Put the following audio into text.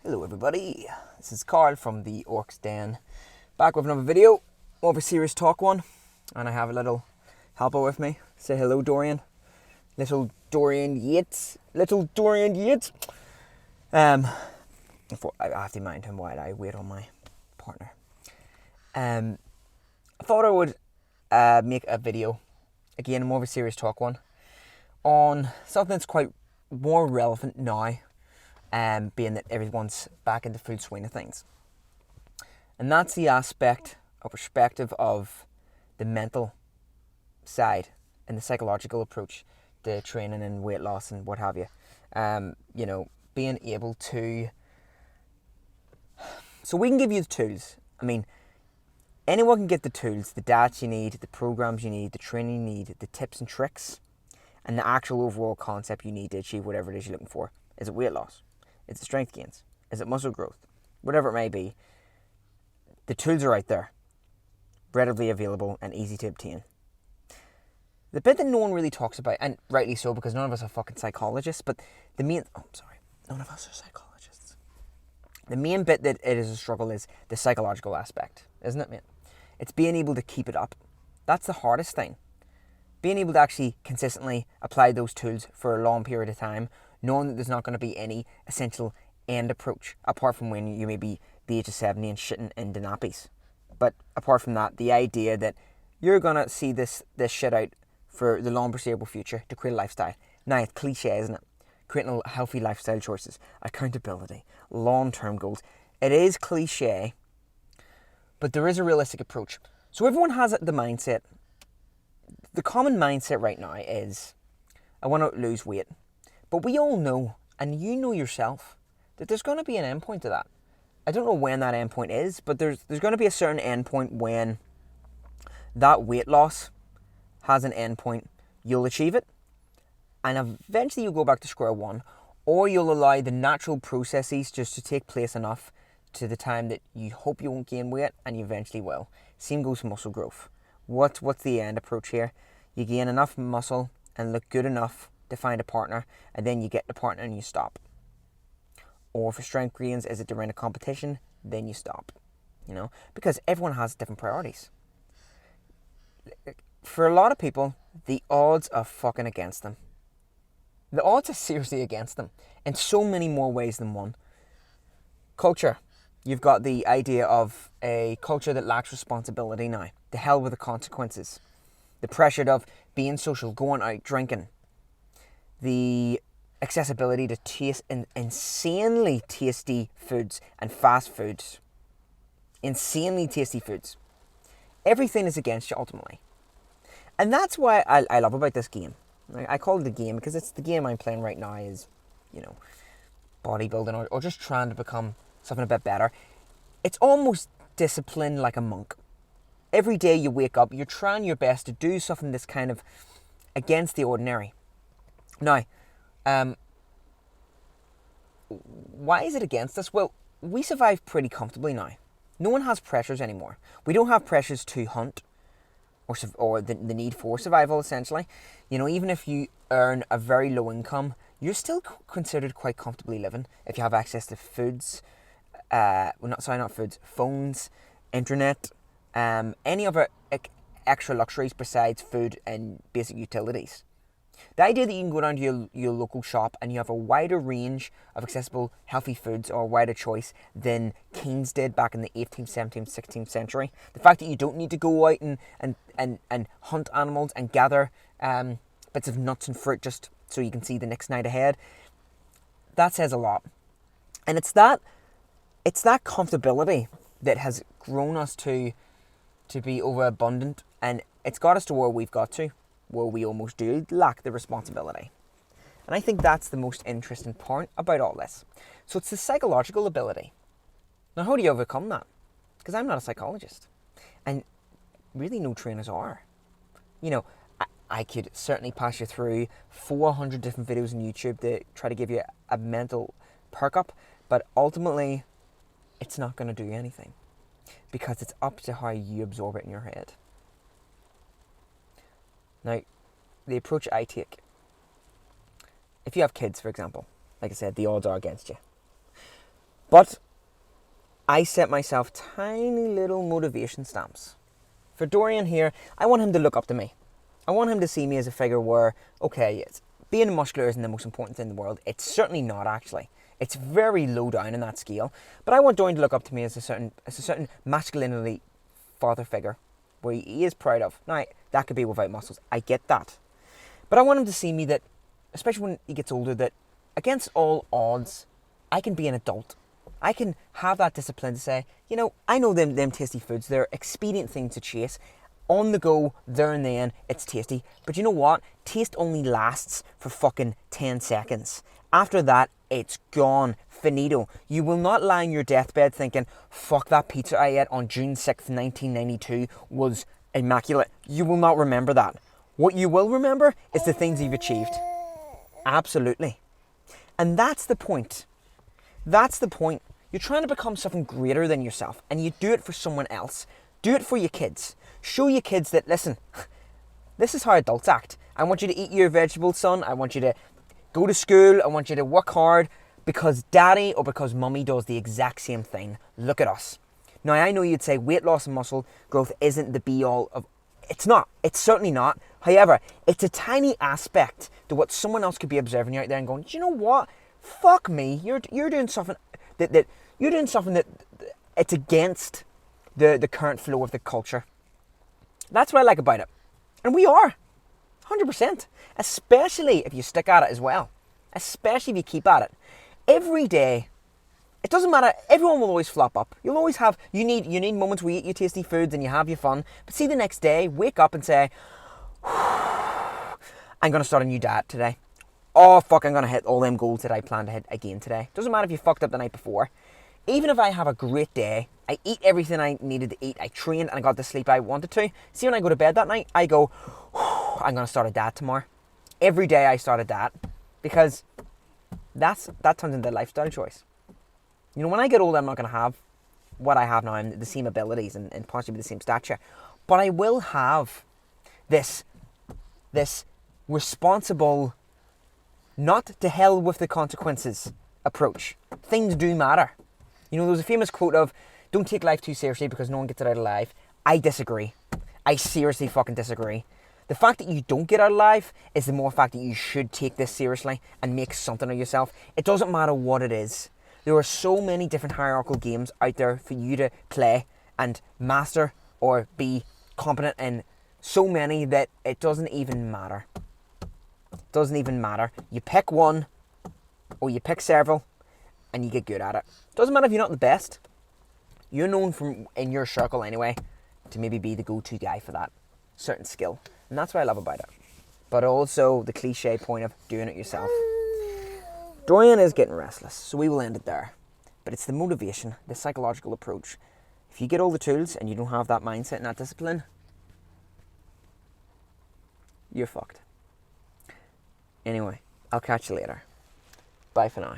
Hello everybody, this is Carl from the Orcs Den, back with another video, more of a serious talk one, and I have a little helper with me. Say hello, Dorian. Little Dorian Yates. I have to mind him while I wait on my partner. I thought I would make a video, again more of a serious talk one, on something that's quite more relevant now, being that everyone's back in the full swing of things. And that's the aspect or perspective of the mental side and the psychological approach to training and weight loss and what have you. Being able to... So we can give you the tools. I mean, anyone can get the tools, the diets you need, the programs you need, the training you need, the tips and tricks, and the actual overall concept you need to achieve whatever it is you're looking for. Is it weight loss? Is it strength gains? Is it muscle growth? Whatever it may be, the tools are out there, readily available and easy to obtain. The bit that no one really talks about, and rightly so because none of us are fucking psychologists, but none of us are psychologists. The main bit that it is a struggle is the psychological aspect, isn't it, mate? It's being able to keep it up. That's the hardest thing. Being able to actually consistently apply those tools for a long period of time, knowing that there's not going to be any essential end approach, apart from when you may be the age of 70 and shitting in the nappies. But apart from that, the idea that you're going to see this shit out for the long foreseeable future to create a lifestyle. Now, it's cliche, isn't it? Creating healthy lifestyle choices, accountability, long-term goals. It is cliche, but there is a realistic approach. So everyone has the mindset. The common mindset right now is, I want to lose weight. But we all know, and you know yourself, that there's going to be an endpoint to that. I don't know when that endpoint is, but there's going to be a certain endpoint when that weight loss has an endpoint. You'll achieve it, and eventually you'll go back to square one, or you'll allow the natural processes just to take place enough to the time that you hope you won't gain weight, and you eventually will. Same goes for muscle growth. What's the end approach here? You gain enough muscle and look good enough to find a partner, and then you get the partner and you stop. Or for strength gains, is it during a competition? Then you stop. Because everyone has different priorities. For a lot of people, the odds are fucking against them. The odds are seriously against them in so many more ways than one. Culture. You've got the idea of a culture that lacks responsibility now. The hell with the consequences. The pressure of being social, going out, drinking. The accessibility to taste insanely tasty foods and fast foods. Insanely tasty foods. Everything is against you ultimately. And that's why I love about this game. I call it a game because it's the game I'm playing right now is, bodybuilding or just trying to become something a bit better. It's almost discipline like a monk. Every day you wake up, you're trying your best to do something that's kind of against the ordinary. Now, why is it against us? Well, we survive pretty comfortably now. No one has pressures anymore. We don't have pressures to hunt or the need for survival, essentially. Even if you earn a very low income, you're still considered quite comfortably living if you have access to foods, phones, internet, any other extra luxuries besides food and basic utilities. The idea that you can go down to your local shop and you have a wider range of accessible healthy foods or a wider choice than kings did back in the 18th, 17th, 16th century. The fact that you don't need to go out and hunt animals and gather bits of nuts and fruit just so you can see the next night ahead, that says a lot. And it's that comfortability that has grown us to be overabundant, and it's got us to where we've got to, where we almost do lack the responsibility. And I think that's the most interesting part about all this. So it's the psychological ability. Now, how do you overcome that? Because I'm not a psychologist. And really no trainers are. I could certainly pass you through 400 different videos on YouTube that try to give you a mental perk up, but ultimately, it's not going to do anything. Because it's up to how you absorb it in your head. Now, the approach I take, if you have kids, for example, like I said, the odds are against you. But I set myself tiny little motivation stamps. For Dorian here, I want him to look up to me. I want him to see me as a figure where, okay, being muscular isn't the most important thing in the world. It's certainly not, actually. It's very low down in that scale. But I want Dorian to look up to me as a certain masculinity father figure where he is proud of. Now, that could be without muscles. I get that. But I want him to see me that, especially when he gets older, that against all odds, I can be an adult. I can have that discipline to say, you know, I know them tasty foods. They're expedient things to chase. On the go, there and then, it's tasty. But you know what? Taste only lasts for fucking 10 seconds. After that, it's gone. Finito. You will not lie on your deathbed thinking, fuck, that pizza I ate on June 6th, 1992 was immaculate. You will not remember that. What you will remember is the things you've achieved. Absolutely. And that's the point. That's the point. You're trying to become something greater than yourself, and you do it for someone else. Do it for your kids. Show your kids that, listen, this is how adults act. I want you to eat your vegetables, son. I want you to go to school. I want you to work hard because daddy or because mummy does the exact same thing. Look at us. Now, I know you'd say weight loss and muscle growth isn't the be-all of... It's not. It's certainly not. However, it's a tiny aspect to what someone else could be observing you out there and going, do you know what? Fuck me. You're doing something that you're doing something that it's against the current flow of the culture. That's what I like about it. And we are. 100%. Especially if you stick at it as well. Especially if you keep at it. Every day, it doesn't matter, everyone will always flop up. You'll always have, you need moments where you eat your tasty foods and you have your fun. But see the next day, wake up and say, I'm going to start a new diet today. Oh fuck, I'm going to hit all them goals that I plan to hit again today. Doesn't matter if you fucked up the night before. Even if I have a great day, I eat everything I needed to eat, I trained and I got the sleep I wanted to. See, when I go to bed that night, I go, I'm going to start a diet tomorrow. Every day I start a diet because that turns into a lifestyle choice. You know, when I get older, I'm not going to have what I have now and the same abilities and possibly the same stature. But I will have this responsible, not to hell with the consequences approach. Things do matter. You know, there was a famous quote of, don't take life too seriously because no one gets it out alive. I disagree. I seriously fucking disagree. The fact that you don't get out alive is the more fact that you should take this seriously and make something of yourself. It doesn't matter what it is. There are so many different hierarchical games out there for you to play and master or be competent in, so many that it doesn't even matter. It doesn't even matter. You pick one or you pick several and you get good at it. Doesn't matter if you're not the best. You're known from in your circle anyway to maybe be the go-to guy for that certain skill. And that's what I love about it. But also the cliche point of doing it yourself. Dorian is getting restless, so we will end it there. But it's the motivation, the psychological approach. If you get all the tools and you don't have that mindset and that discipline, you're fucked. Anyway, I'll catch you later. Bye for now.